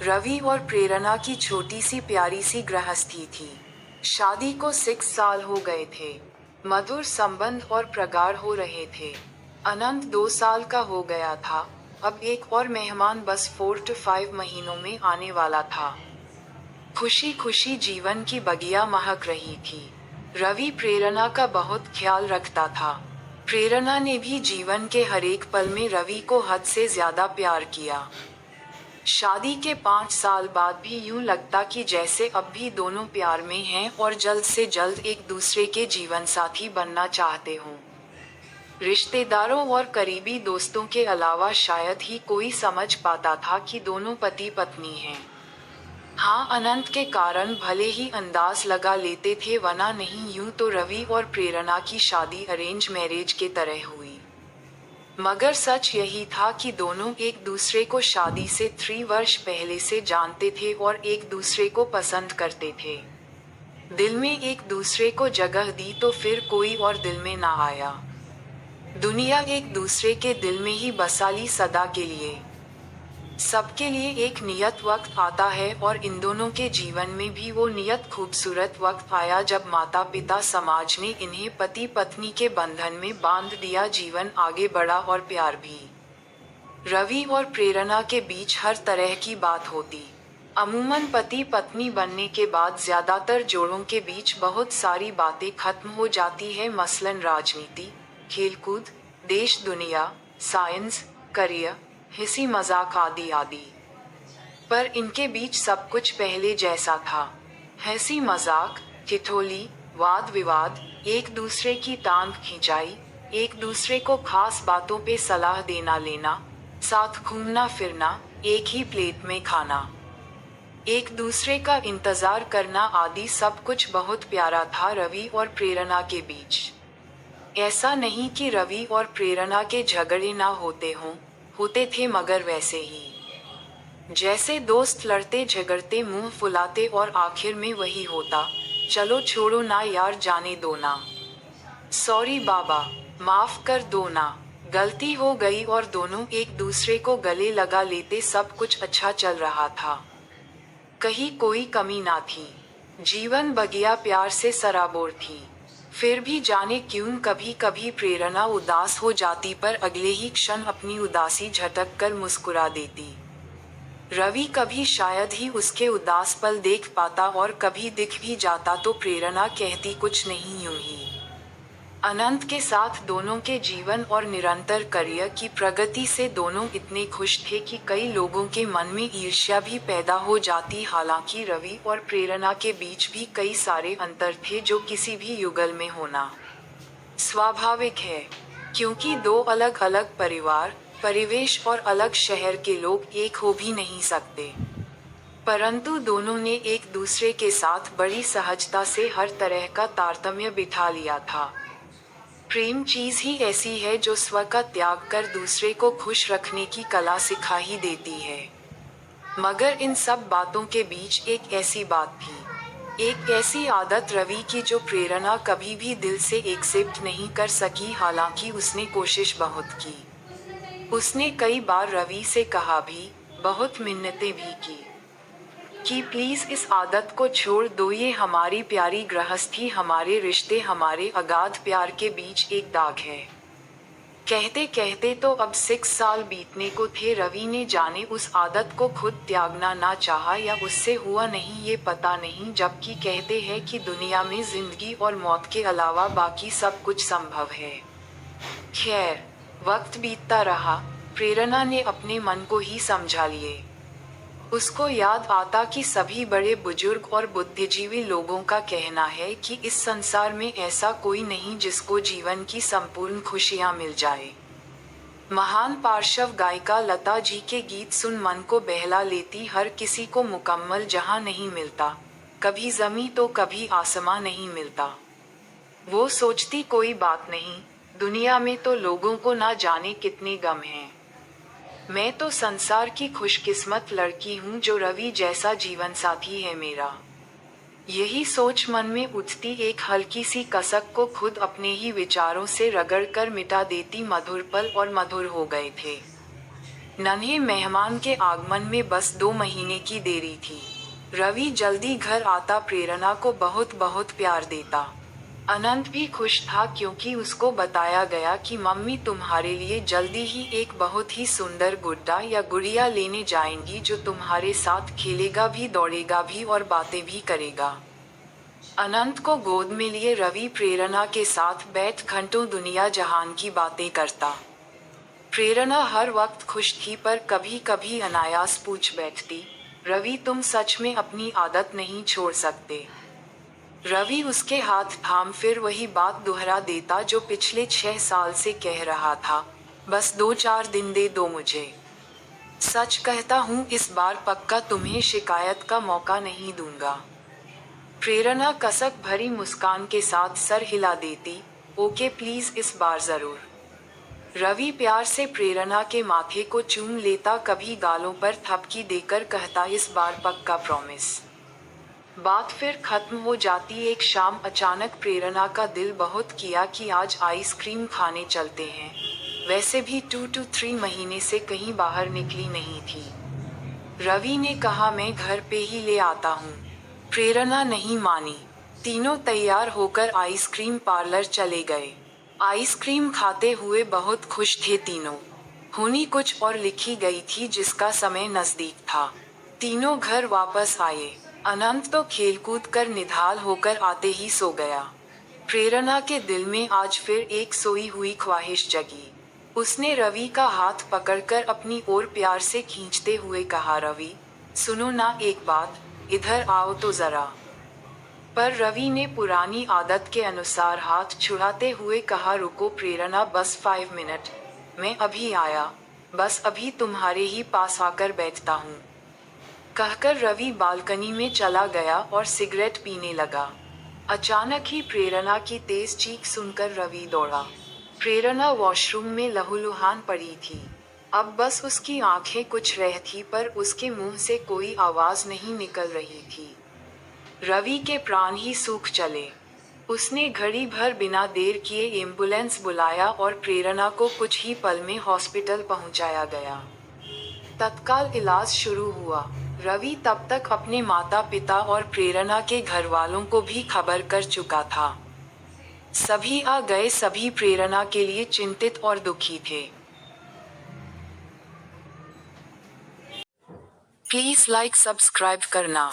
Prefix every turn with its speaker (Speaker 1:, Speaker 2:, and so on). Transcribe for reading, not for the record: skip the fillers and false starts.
Speaker 1: रवि और प्रेरणा की छोटी सी प्यारी सी गृहस्थी थी। शादी को 6 साल हो गए थे। मधुर संबंध और प्रगाढ़ हो रहे थे। अनंत 2 साल का हो गया था। अब एक और मेहमान बस 4 to 5 महीनों में आने वाला था। खुशी खुशी जीवन की बगिया महक रही थी। रवि प्रेरणा का बहुत ख्याल रखता था। प्रेरणा ने भी जीवन के हर एक पल में रवि को हद से ज्यादा प्यार किया। शादी के 5 साल बाद भी यूं लगता कि जैसे अब भी दोनों प्यार में हैं और जल्द से जल्द एक दूसरे के जीवन साथी बनना चाहते हों। रिश्तेदारों और करीबी दोस्तों के अलावा शायद ही कोई समझ पाता था कि दोनों पति पत्नी हैं। हाँ, अनंत के कारण भले ही अंदाज लगा लेते थे, वरना नहीं यूं तो रवि और प्रेरणा की शादी अरेंज मैरिज के तरह हुई। मगर सच यही था कि दोनों एक दूसरे को शादी से 3 वर्ष पहले से जानते थे और एक दूसरे को पसंद करते थे। दिल में एक दूसरे को जगह दी तो फिर कोई और दिल में ना आया। दुनिया एक दूसरे के दिल में ही बसा ली सदा के लिए। सबके लिए एक नियत वक्त आता है और इन दोनों के जीवन में भी वो नियत खूबसूरत वक्त आया जब माता पिता समाज ने इन्हें पति पत्नी के बंधन में बांध दिया। जीवन आगे बढ़ा और प्यार भी। रवि और प्रेरणा के बीच हर तरह की बात होती। अमूमन पति पत्नी बनने के बाद ज्यादातर जोड़ों के बीच बहुत सारी बातें खत्म हो जाती है, मसलन राजनीति, खेलकूद, देश दुनिया, साइंस, करियर, हंसी मजाक आदि आदि। पर इनके बीच सब कुछ पहले जैसा था। हंसी मजाक, ठिठोली, वाद विवाद, एक दूसरे की टांग खिंचाई, एक दूसरे को खास बातों पे सलाह देना लेना, साथ घूमना फिरना, एक ही प्लेट में खाना, एक दूसरे का इंतजार करना आदि सब कुछ बहुत प्यारा था रवि और प्रेरणा के बीच। ऐसा नहीं कि रवि और प्रेरणा के झगड़े ना होते हों, होते थे, मगर वैसे ही जैसे दोस्त लड़ते झगड़ते मुंह फुलाते और आखिर में वही होता, चलो छोड़ो ना यार, जाने दो ना, सॉरी बाबा, माफ कर दो ना, गलती हो गई, और दोनों एक दूसरे को गले लगा लेते। सब कुछ अच्छा चल रहा था, कहीं कोई कमी ना थी। जीवन बगिया प्यार से सराबोर थी। फिर भी जाने क्यों कभी कभी प्रेरणा उदास हो जाती, पर अगले ही क्षण अपनी उदासी झटक कर मुस्कुरा देती। रवि कभी शायद ही उसके उदास पल देख पाता और कभी दिख भी जाता तो प्रेरणा कहती कुछ नहीं, यूं ही। अनंत के साथ दोनों के जीवन और निरंतर करियर की प्रगति से दोनों इतने खुश थे कि कई लोगों के मन में ईर्ष्या भी पैदा हो जाती। हालांकि रवि और प्रेरणा के बीच भी कई सारे अंतर थे जो किसी भी युगल में होना स्वाभाविक है, क्योंकि दो अलग अलग परिवार, परिवेश और अलग शहर के लोग एक हो भी नहीं सकते। परंतु दोनों ने एक दूसरे के साथ बड़ी सहजता से हर तरह का तारतम्य बिठा लिया था। प्रेम चीज ही ऐसी है जो स्व का त्याग कर दूसरे को खुश रखने की कला सिखा ही देती है। मगर इन सब बातों के बीच एक ऐसी बात थी, एक ऐसी आदत रवि की जो प्रेरणा कभी भी दिल से एक्सेप्ट नहीं कर सकी। हालांकि उसने कोशिश बहुत की। उसने कई बार रवि से कहा भी, बहुत मिन्नतें भी की कि प्लीज इस आदत को छोड़ दो, ये हमारी प्यारी गृहस्थी, हमारे रिश्ते, हमारे अगाध प्यार के बीच एक दाग है। कहते कहते तो अब 6 साल बीतने को थे। रवि ने जाने उस आदत को खुद त्यागना ना चाहा या उससे हुआ नहीं ये पता नहीं, जबकि कहते हैं कि दुनिया में जिंदगी और मौत के अलावा बाकी सब कुछ संभव है। खैर, वक्त बीतता रहा। प्रेरणा ने अपने मन को ही समझा लिए। उसको याद आता कि सभी बड़े बुजुर्ग और बुद्धिजीवी लोगों का कहना है कि इस संसार में ऐसा कोई नहीं जिसको जीवन की संपूर्ण खुशियां मिल जाए। महान पार्श्व गायिका लता जी के गीत सुन मन को बहला लेती। हर किसी को मुकम्मल जहां नहीं मिलता, कभी जमी तो कभी आसमां नहीं मिलता। वो सोचती कोई बात नहीं, दुनिया में तो लोगों को ना जाने कितने गम हैं। मैं तो संसार की खुशकिस्मत लड़की हूँ जो रवि जैसा जीवन साथी है मेरा। यही सोच मन में उठती एक हल्की सी कसक को खुद अपने ही विचारों से रगड़ कर मिटा देती। मधुर पल और मधुर हो गए थे। नन्हे मेहमान के आगमन में बस 2 महीने की देरी थी। रवि जल्दी घर आता प्रेरणा को बहुत बहुत प्यार देता। अनंत भी खुश था क्योंकि उसको बताया गया कि मम्मी तुम्हारे लिए जल्दी ही एक बहुत ही सुंदर गुड्डा या गुड़िया लेने जाएंगी जो तुम्हारे साथ खेलेगा भी, दौड़ेगा भी और बातें भी करेगा। अनंत को गोद में लिए रवि प्रेरणा के साथ बैठ घंटों दुनिया जहान की बातें करता। प्रेरणा हर वक्त खुश थी पर कभी कभी अनायास पूछ बैठती, रवि तुम सच में अपनी आदत नहीं छोड़ सकते? रवि उसके हाथ थाम फिर वही बात दोहरा देता जो पिछले 6 साल से कह रहा था, बस 2-4 दिन दे दो मुझे। सच कहता हूँ इस बार पक्का तुम्हें शिकायत का मौका नहीं दूंगा। प्रेरणा कसक भरी मुस्कान के साथ सर हिला देती, ओके प्लीज इस बार जरूर। रवि प्यार से प्रेरणा के माथे को चूम लेता, कभी गालों पर थपकी देकर कहता, इस बार पक्का प्रॉमिस। बात फिर खत्म हो जाती। एक शाम अचानक प्रेरणा का दिल बहुत किया कि आज आइसक्रीम खाने चलते हैं। वैसे भी 2-3 महीने से कहीं बाहर निकली नहीं थी। रवि ने कहा, मैं घर पे ही ले आता हूँ। प्रेरणा नहीं मानी। तीनों तैयार होकर आइसक्रीम पार्लर चले गए। आइसक्रीम खाते हुए बहुत खुश थे तीनों। होनी कुछ और लिखी गई थी जिसका समय नजदीक था। तीनों घर वापस आए। अनंत तो खेलकूद कर निढाल होकर आते ही सो गया। प्रेरणा के दिल में आज फिर एक सोई हुई ख्वाहिश जगी। उसने रवि का हाथ पकड़कर अपनी ओर प्यार से खींचते हुए कहा, रवि सुनो ना एक बात, इधर आओ तो जरा। पर रवि ने पुरानी आदत के अनुसार हाथ छुड़ाते हुए कहा, रुको प्रेरणा, बस 5 मिनट, मैं अभी आया, बस अभी तुम्हारे ही पास आकर बैठता हूँ। कहकर रवि बालकनी में चला गया और सिगरेट पीने लगा। अचानक ही प्रेरणा की तेज चीख सुनकर रवि दौड़ा। प्रेरणा वॉशरूम में लहूलुहान पड़ी थी। अब बस उसकी आंखें कुछ रह थी पर उसके मुंह से कोई आवाज नहीं निकल रही थी। रवि के प्राण ही सूख चले। उसने घड़ी भर बिना देर किए एम्बुलेंस बुलाया और प्रेरणा को कुछ ही पल में हॉस्पिटल पहुंचाया गया। तत्काल इलाज शुरू हुआ। रवि तब तक अपने माता पिता और प्रेरणा के घर वालों को भी खबर कर चुका था। सभी आ गए, सभी प्रेरणा के लिए चिंतित और दुखी थे। प्लीज लाइक सब्सक्राइब करना।